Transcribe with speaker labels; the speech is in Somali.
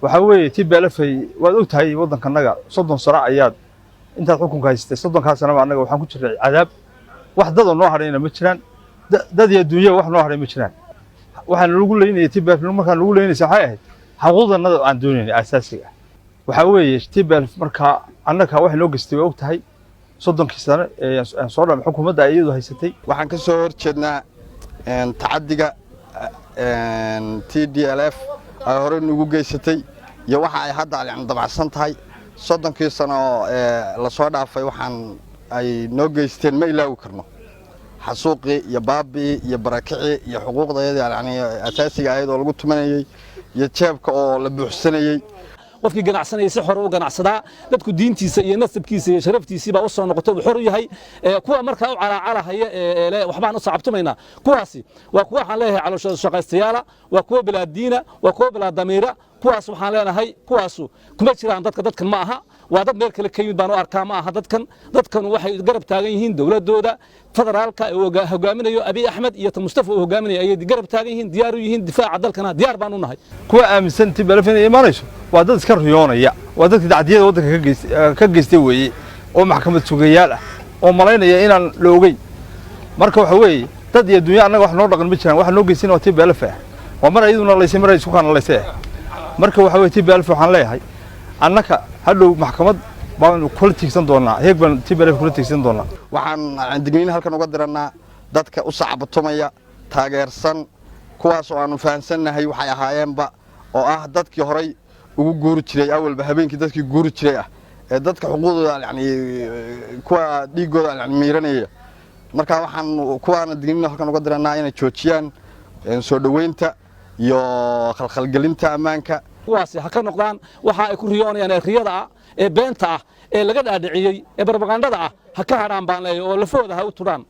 Speaker 1: waxa weeye TPLF waad ogtahay waddankanaga 30 sano ayaad intaad xukunka haystay 30 sano anaga waxaan ku jiray cadaab wax dad oo noo harayna ma jiraan dad iyo adduunyo wax noo haray ma jiraan waxaan lagu leeyahay TPLF markaan lagu leeyahay waxay ahayd xuquuqdanada aan doonaynay asaasiga waxa weeye TPLF marka anaga wax loo gastay way ogtahay 30 sano ee soo dhaaf xukuumadda iyadu haysatay
Speaker 2: waxaan ka soo horjeednaa tacadiga TPLF ay hore nagu geysatay iyo waxa ay hadda dabacsan tahay 30 sano la soo dhaafay waxaan ay noo geysteen ma ilaawi karno xasuuqi iyo baabi iyo barakici iyo xuquuqdeeda asaasiga ayadoo lagu tumanayay iyo jeebka oo la buuxsanayay
Speaker 3: qofkii ganacsanaya si xor u ganacsada dadku diintiisa iyo nasabkiisa iyo sharaftiisa baa u soo noqoto xor yahay kuwa markaa u calaacalahaya waxbaan u saabtumayna kuwaasi waa kuwa waxaan leeyahay calooshooda shaqaystayaala waa kuwa bilaadiina waa kuwa bilaadamiira kuwaas waxaan leenahay kuwaasu kuma jiraan dadkan ma aha waa dad meel kale ka yimid baan u arkaa ma aha dadkan waxay garab taagan yihiin dawladooda federaalka ee hogaaminayo Abiy Ahmed iyo Mustafa oo hogaaminaya ay garab taagan yihiin diyaar u yihiin difaaca dalkana diyaar baan u nahay
Speaker 1: kuwa aaminsan TPLF inay imaanayso waa dad iska riyoonaya waa dadkii dacdiyada waddanka ka geystay weeye oo maxkamad sugayaal ah oo malaynaya inaan la ogeyn marka waxa weeye dad iyo adduunyo anaga wax noo dhaqan ma jiraan wax noo geysay oo TPLF ah waa mar ayaduna la ismay isku kan la isay marka waxa weeye TPLF waxaan leeyahay annaka hadhow maxkamad baan kula tigsan doonaa heeg baan TPLF kula tigsan doonaa
Speaker 2: waxaan digniin halkan uga diranaa dadka u sacbatumaya taageersan kuwaas oo aanu fahansanahay waxay ahaayeenba oo ah dadkii horay ugu guuri jiray awalba habeenkii dadkii guuri jiray ah ee dadka xuquuqdooda kuwa dhiigooda miiranaya marka waxaan kuwaana digniin halkan uga diranaa inay joojiyaan soo dhaweynta iyo khalkhalgelinta ammaanka
Speaker 3: kuwaasi ha ka noqdaan waxa ay ku riyoonayaan riyada ah ee beenta ah ee laga dhaadhiciyay ee propagandada ah ha ka hadhaan baan leeyahay oo lafooda ha u turaan